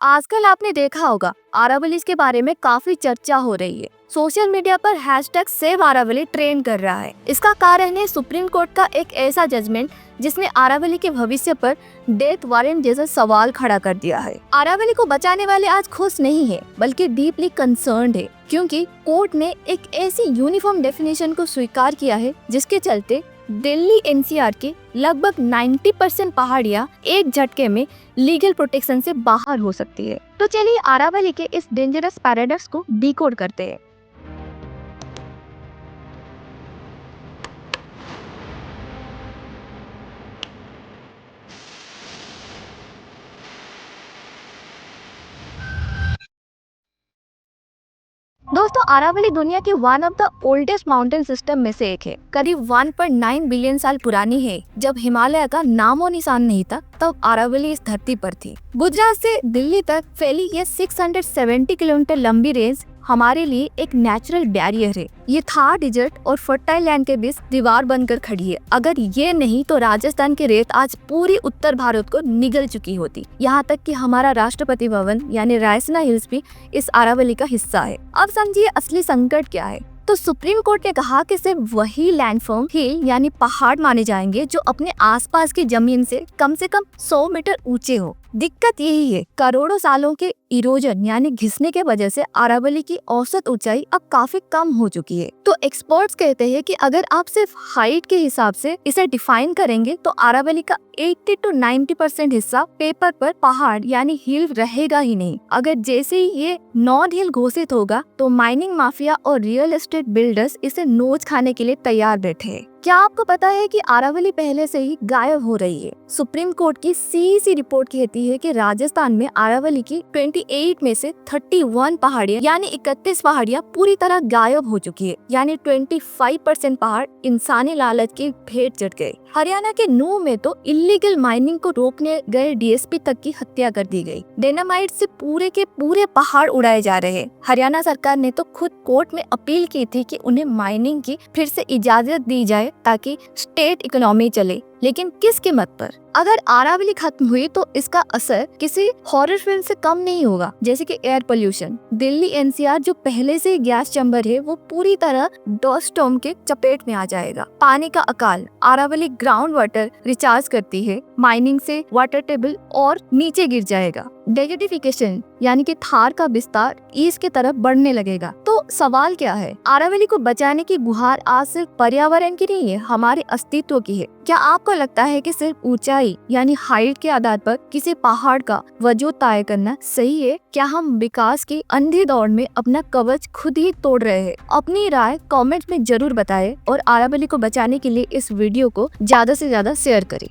आजकल आपने देखा होगा आरावली के बारे में काफी चर्चा हो रही है। सोशल मीडिया पर हैशटैग सेव आरावली ट्रेंड कर रहा है। इसका कारण है सुप्रीम कोर्ट का एक ऐसा जजमेंट जिसने आरावली के भविष्य पर डेथ वारंट जैसा सवाल खड़ा कर दिया है। आरावली को बचाने वाले आज खुश नहीं है बल्कि डीपली कंसर्न्ड है, क्योंकि कोर्ट ने एक ऐसी यूनिफॉर्म डेफिनेशन को स्वीकार किया है जिसके चलते दिल्ली एनसीआर के लगभग 90% पहाड़ियाँ एक झटके में लीगल प्रोटेक्शन से बाहर हो सकती है। तो चलिए आरावली के इस डेंजरस पैराडॉक्स को डिकोड करते हैं। दोस्तों, आरावली दुनिया की one of the oldest mountain system में से एक है। करीब 1.9 बिलियन साल पुरानी है। जब हिमालय का नामो निशान नहीं था तब आरावली इस धरती पर थी। गुजरात से दिल्ली तक फैली ये 670 किलोमीटर लंबी रेंज हमारे लिए एक नेचुरल बैरियर है। ये थार डिजर्ट और फर्टाइल लैंड के बीच दीवार बनकर खड़ी है। अगर ये नहीं तो राजस्थान की रेत आज पूरी उत्तर भारत को निगल चुकी होती। यहाँ तक कि हमारा राष्ट्रपति भवन यानी रायसीना हिल्स भी इस आरावली का हिस्सा है। अब समझिए असली संकट क्या है। तो सुप्रीम कोर्ट ने कहा कि सिर्फ वही लैंडफॉर्म हिल यानी पहाड़ माने जाएंगे जो अपने आसपास की जमीन से कम 100 मीटर ऊंचे हो। दिक्कत यही है, करोड़ों सालों के इरोजन यानी घिसने के वजह से आरावली की औसत ऊंचाई अब काफी कम हो चुकी है। तो एक्सपर्ट्स कहते हैं कि अगर आप सिर्फ हाइट के हिसाब से इसे डिफाइन करेंगे तो आरावली का 80 to 90% हिस्सा पेपर पर पहाड़ यानी हिल रहेगा ही नहीं। अगर जैसे ही ये नॉन हिल घोषित होगा तो माइनिंग माफिया और रियल एस्टेट बिल्डर्स इसे नोच खाने के लिए तैयार बैठे हैं। क्या आपको पता है कि आरावली पहले से ही गायब हो रही है? सुप्रीम कोर्ट की सीईसी रिपोर्ट कहती है कि राजस्थान में आरावली की 28 में से 31 पहाड़ियाँ यानी 31 पहाड़ियाँ पूरी तरह गायब हो चुकी है। यानी 25% पहाड़ इंसानी लालच की भेंट चढ़ गए। हरियाणा के नूह में तो इलीगल माइनिंग को रोकने गए डीएसपी तक की हत्या कर दी गई। डायनामाइट से पूरे के पूरे पहाड़ उड़ाए जा रहे हैं। हरियाणा सरकार ने तो खुद कोर्ट में अपील की थी कि उन्हें माइनिंग की फिर से इजाजत दी जाए ताकि स्टेट इकोनॉमी चले, लेकिन किस कीमत पर? अगर आरावली खत्म हुई तो इसका असर किसी हॉरर फिल्म से कम नहीं होगा, जैसे कि एयर पोल्यूशन। दिल्ली एनसीआर जो पहले से गैस चैम्बर है वो पूरी तरह डस्ट स्टॉर्म के चपेट में आ जाएगा। पानी का अकाल, आरावली ग्राउंड वाटर रिचार्ज करती है, माइनिंग से वाटर टेबल और नीचे गिर जाएगा। डेजर्टिफिकेशन यानी कि थार का विस्तार ईस्ट की तरफ बढ़ने लगेगा। तो सवाल क्या है? आरावली को बचाने की गुहार आज सिर्फ पर्यावरण की नहीं है, हमारे अस्तित्व की है। क्या आपको लगता है कि सिर्फ ऊंचाई यानी हाइट के आधार पर किसी पहाड़ का वजूद तय करना सही है? क्या हम विकास की अंधी दौड़ में अपना कवच खुद ही तोड़ रहे हैं? अपनी राय कमेंट में जरूर बताएं और आरावली को बचाने के लिए इस वीडियो को ज्यादा से ज्यादा शेयर करें।